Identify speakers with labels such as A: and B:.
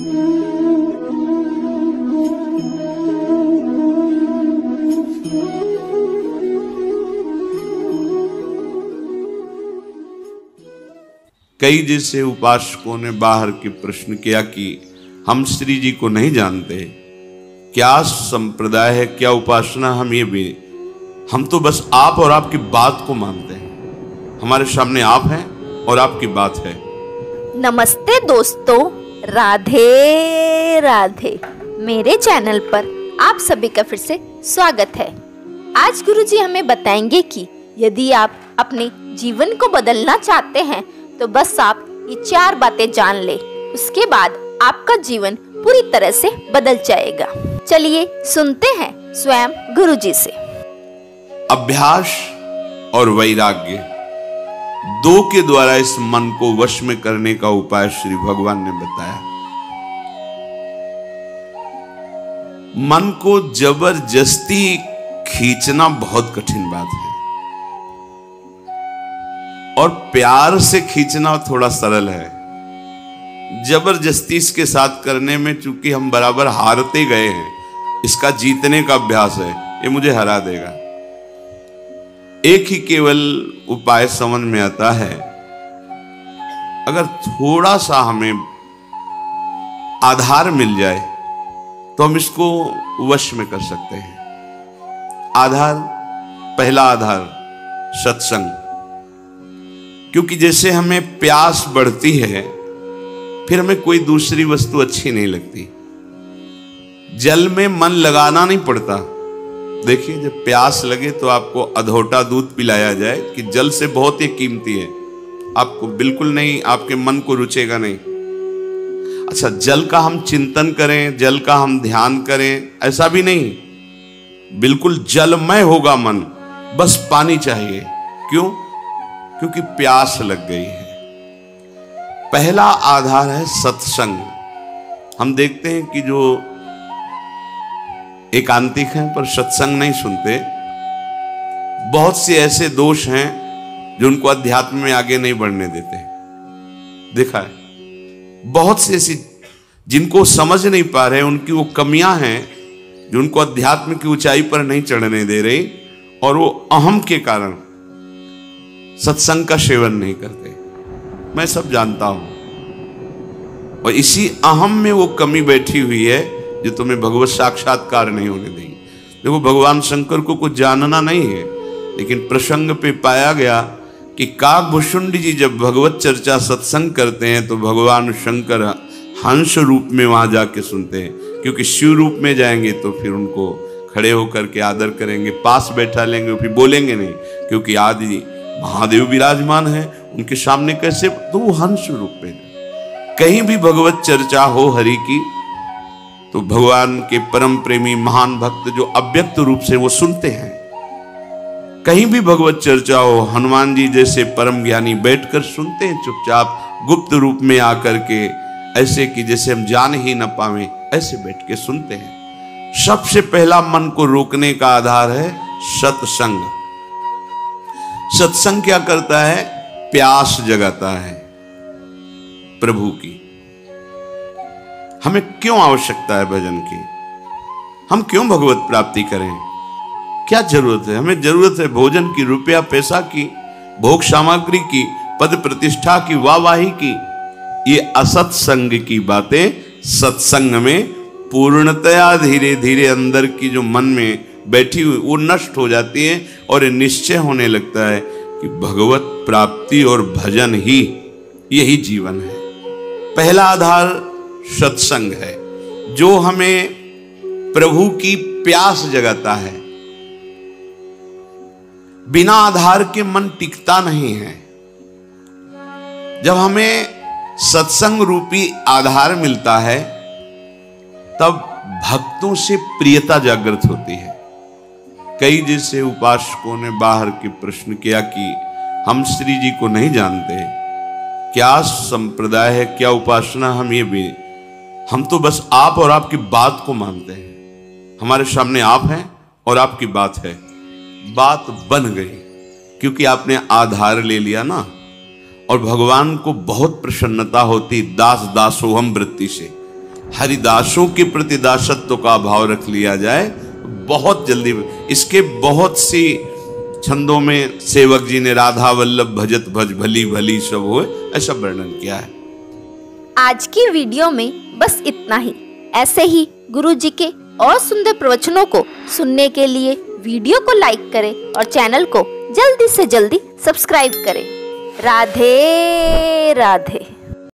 A: कई जैसे उपासकों ने बाहर के प्रश्न किया कि हम श्री जी को नहीं जानते, क्या संप्रदाय है, क्या उपासना, हम तो बस आप और आपकी बात को मानते हैं। हमारे सामने आप हैं और आपकी बात है।
B: नमस्ते दोस्तों, राधे राधे। मेरे चैनल पर आप सभी का फिर से स्वागत है। आज गुरुजी हमें बताएंगे कि यदि आप अपने जीवन को बदलना चाहते हैं तो बस आप ये 4 बातें जान ले, उसके बाद आपका जीवन पूरी तरह से बदल जाएगा। चलिए सुनते हैं स्वयं गुरुजी से।
A: अभ्यास और वैराग्य 2 के द्वारा इस मन को वश में करने का उपाय श्री भगवान ने बताया। मन को जबरदस्ती खींचना बहुत कठिन बात है और प्यार से खींचना थोड़ा सरल है। जबरदस्ती इसके साथ करने में चूंकि हम बराबर हारते गए हैं, इसका जीतने का अभ्यास है, ये मुझे हरा देगा। एक ही केवल उपाय समझ में आता है, अगर थोड़ा सा हमें आधार मिल जाए तो हम इसको वश में कर सकते हैं। आधार, पहला आधार सत्संग। क्योंकि जैसे हमें प्यास बढ़ती है, फिर हमें कोई दूसरी वस्तु अच्छी नहीं लगती। जल में मन लगाना नहीं पड़ता। देखिए, जब प्यास लगे तो आपको अधोटा दूध पिलाया जाए कि जल से बहुत ही कीमती है, आपको बिल्कुल नहीं, आपके मन को रुचेगा नहीं। अच्छा, जल का हम चिंतन करें, जल का हम ध्यान करें, ऐसा भी नहीं, बिल्कुल जलमय होगा मन, बस पानी चाहिए। क्यों? क्योंकि प्यास लग गई है। पहला आधार है सत्संग। हम देखते हैं कि जो एकांतिक हैं पर सत्संग नहीं सुनते, बहुत से ऐसे दोष हैं जो उनको अध्यात्म में आगे नहीं बढ़ने देते। देखा है, बहुत से ऐसी जिनको समझ नहीं पा रहे, उनकी वो कमियां हैं जो उनको अध्यात्म की ऊंचाई पर नहीं चढ़ने दे रही, और वो अहम के कारण सत्संग का सेवन नहीं करते। मैं सब जानता हूं, और इसी अहम में वो कमी बैठी हुई है जो तुम्हें भगवत साक्षात्कार नहीं होने देगी। देखो, भगवान शंकर को कुछ जानना नहीं है, लेकिन प्रसंग पे पाया गया कि काकभूषुंड जी जब भगवत चर्चा सत्संग करते हैं तो भगवान शंकर हंस रूप में वहां जाके सुनते हैं। क्योंकि शिव रूप में जाएंगे तो फिर उनको खड़े होकर के आदर करेंगे, पास बैठा लेंगे, फिर बोलेंगे नहीं, क्योंकि आदि महादेव विराजमान है, उनके सामने कैसे, तो वो हंस रूप में। कहीं भी भगवत चर्चा हो हरि की तो भगवान के परम प्रेमी महान भक्त जो अव्यक्त रूप से वो सुनते हैं। कहीं भी भगवत चर्चा हो, हनुमान जी जैसे परम ज्ञानी बैठकर सुनते हैं चुपचाप, गुप्त रूप में आकर के, ऐसे कि जैसे हम जान ही न पावे, ऐसे बैठ के सुनते हैं। सबसे पहला मन को रोकने का आधार है सत्संग। सत्संग क्या करता है? प्यास जगाता है प्रभु की। हमें क्यों आवश्यकता है भजन की? हम क्यों भगवत प्राप्ति करें? क्या जरूरत है? हमें जरूरत है भोजन की, रुपया पैसा की, भोग सामग्री की, पद प्रतिष्ठा की, वाहवाही की। ये असत्संग की बातें सत्संग में पूर्णतया धीरे धीरे अंदर की जो मन में बैठी हुई वो नष्ट हो जाती है, और निश्चय होने लगता है कि भगवत प्राप्ति और भजन ही यही जीवन है। पहला आधार सत्संग है जो हमें प्रभु की प्यास जगाता है। बिना आधार के मन टिकता नहीं है। जब हमें सत्संग रूपी आधार मिलता है तब भक्तों से प्रियता जागृत होती है। कई जैसे उपासकों ने बाहर के प्रश्न किया कि हम श्री जी को नहीं जानते, क्या संप्रदाय है, क्या उपासना, हम तो बस आप और आपकी बात को मानते हैं। हमारे सामने आप हैं और आपकी बात है। बात बन गई क्योंकि आपने आधार ले लिया ना। और भगवान को बहुत प्रसन्नता होती दास दासोहम वृत्ति से। हरिदासों के प्रति दासत्व का भाव रख लिया जाए, बहुत जल्दी। इसके बहुत सी छंदों में सेवक जी ने राधा वल्लभ भजत भज भली भली सब होए ऐसा वर्णन किया है।
B: आज की वीडियो में बस इतना ही। ऐसे ही गुरुजी के और सुंदर प्रवचनों को सुनने के लिए वीडियो को लाइक करें और चैनल को जल्दी से जल्दी सब्सक्राइब करें। राधे राधे।